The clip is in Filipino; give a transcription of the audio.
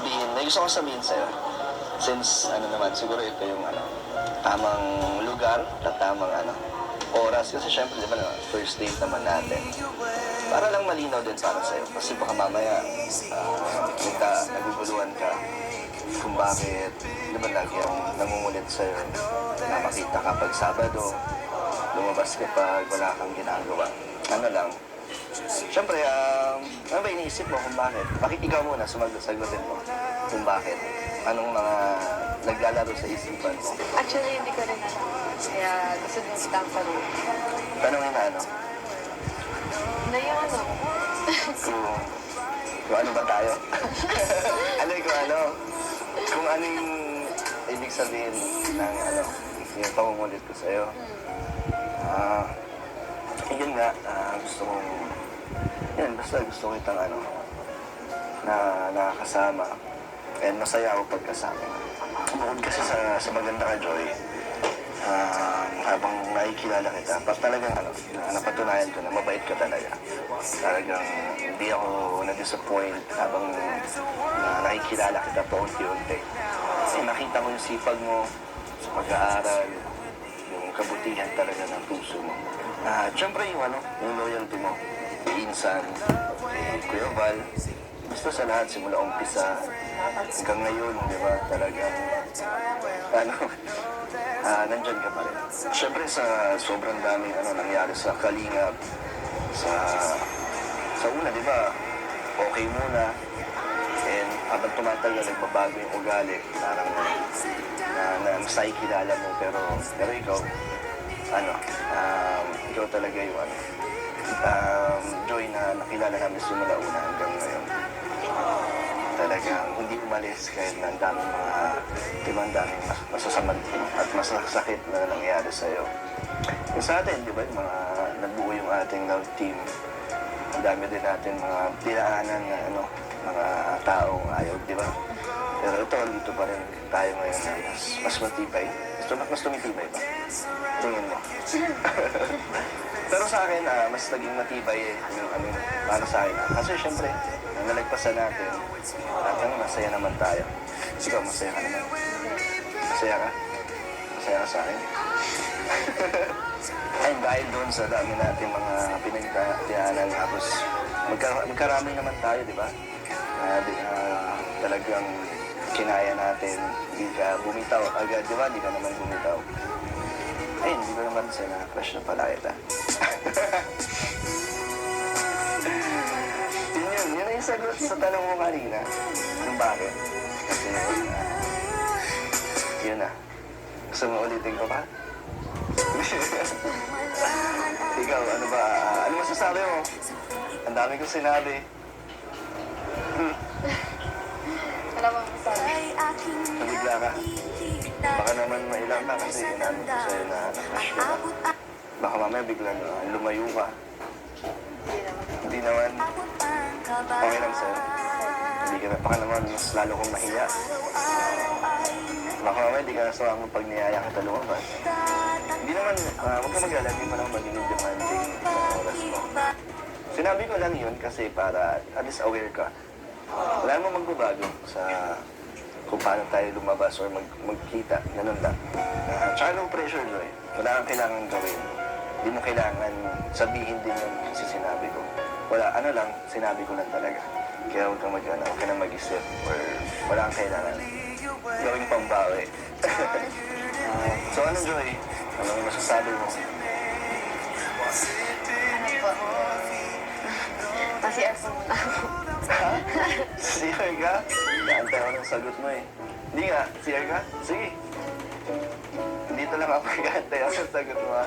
may gusto kong sabihin sa'yo. Since, siguro ito yung, tamang lugar at tamang, oras. Kasi syempre, di ba, first date naman natin. Para lang malinaw din para sa'yo. Kasi baka mamaya, naguguluhan ka kung bakit, di ba, lagi ang nangungulit sa'yo na makita ka pag Sabado, lumabas ka pag wala kang ginagawa. Siyempre, ano ba iniisip mo kung bakit? Bakit ikaw muna sagutin mo kung bakit? Anong mga naglalaro sa isipan mo? Actually, hindi ko rin alam. Kaya gusto nyo kitang tanong. Tanongin na ano? Na yung ano? Kung ano ba tayo? Kung anong ibig sabihin ng yung pangungulit ko sa'yo. Yun nga, basta gusto ko itang na nakakasama. And masaya ako pagkasama. Bukod kasi sa maganda ka, Joy, habang nakikilala kita, talagang napatunayan ko na mabait ka talaga. Talagang hindi ako na-disappoint habang nakikilala kita pa unti-unti. Kasi nakita ko yung sipag mo sa pag-aaral, yung kabutihan talaga ng puso mo. Siyempre yung loyalty mo, kay Insan, kay Kuya Val, basta sa lahat, simula umpisa, hanggang ngayon, di ba, talagang, nandyan ka pa rin. Siyempre sa sobrang daming nangyari sa Kalingap, sa una, di ba, okay muna, and habang tumatagal, nagbabago yung ugali, parang mas nakikilala mo, pero ikaw, ikaw talaga yung Joy na nakilala namin simula una hanggang ngayon. Talagang hindi umalis kahit na ang daming masasamad at masasakit na nangyari sa'yo. Yung sa atin, di ba, yung mga nabuo yung ating love team, ang dami din natin mga dinaanan na mga taong ayaw, di ba? Pero dito pa rin tayo ngayon na mas matibay. Mas tumitibay ba? Tingin mo. Pero sa akin, mas naging matibay yung para sa akin. Kasi syempre, nalagpasan natin at masaya naman tayo. Ikaw, masaya ka naman. Masaya ka? Masaya ka sa akin? Ay, dahil doon sa dami natin mga pinagdaanan, tapos magkarami naman tayo, di ba? Talagang kinaya natin, hindi ka bumitaw agad, di ba? Hindi ka naman bumitaw. Ay, hindi ko naman crush na pala kita. Yun yung sagot sa tanong mo kanina. Yung bakit? Kasi, yun na. Gusto mo ulitin ko ba? Ikaw, ano masasabi mo? Ang dami kong sinabi. Wala bang masabi? Nabigla ka. Baka naman mailang ka kasi inamin ko sa'yo na crush ka na. Baka mamaya bigla na lumayo ka. Hindi naman. Okay lang sa'yo. Baka naman mas lalo kong mahiya. Baka mamaya di ka nasawa mo pag niyaya kita lumabas. Hindi naman, huwag ka mag-alala, di pa naman magiging demanding ng oras mo. Sinabi ko lang yun kasi para at least aware ka. Wala mo magbabago sa kung paano tayo lumabas or magkita, ganun lang. Tsaka no pressure, Joy. Wala kang kailangan gawin. Hindi mo kailangan sabihin din yun kasi sinabi ko. Sinabi ko lang talaga. Kaya huwag ka na mag-isip or wala kang kailangan gawing pambawi. So Joy? Anong masasabi mo? Kasi po muna ako. Ha? CR ka? Naantay ako ng sagot mo eh. Hindi nga, CR ka? Sige. Dito lang ako, naantay ako ng sagot mo ha.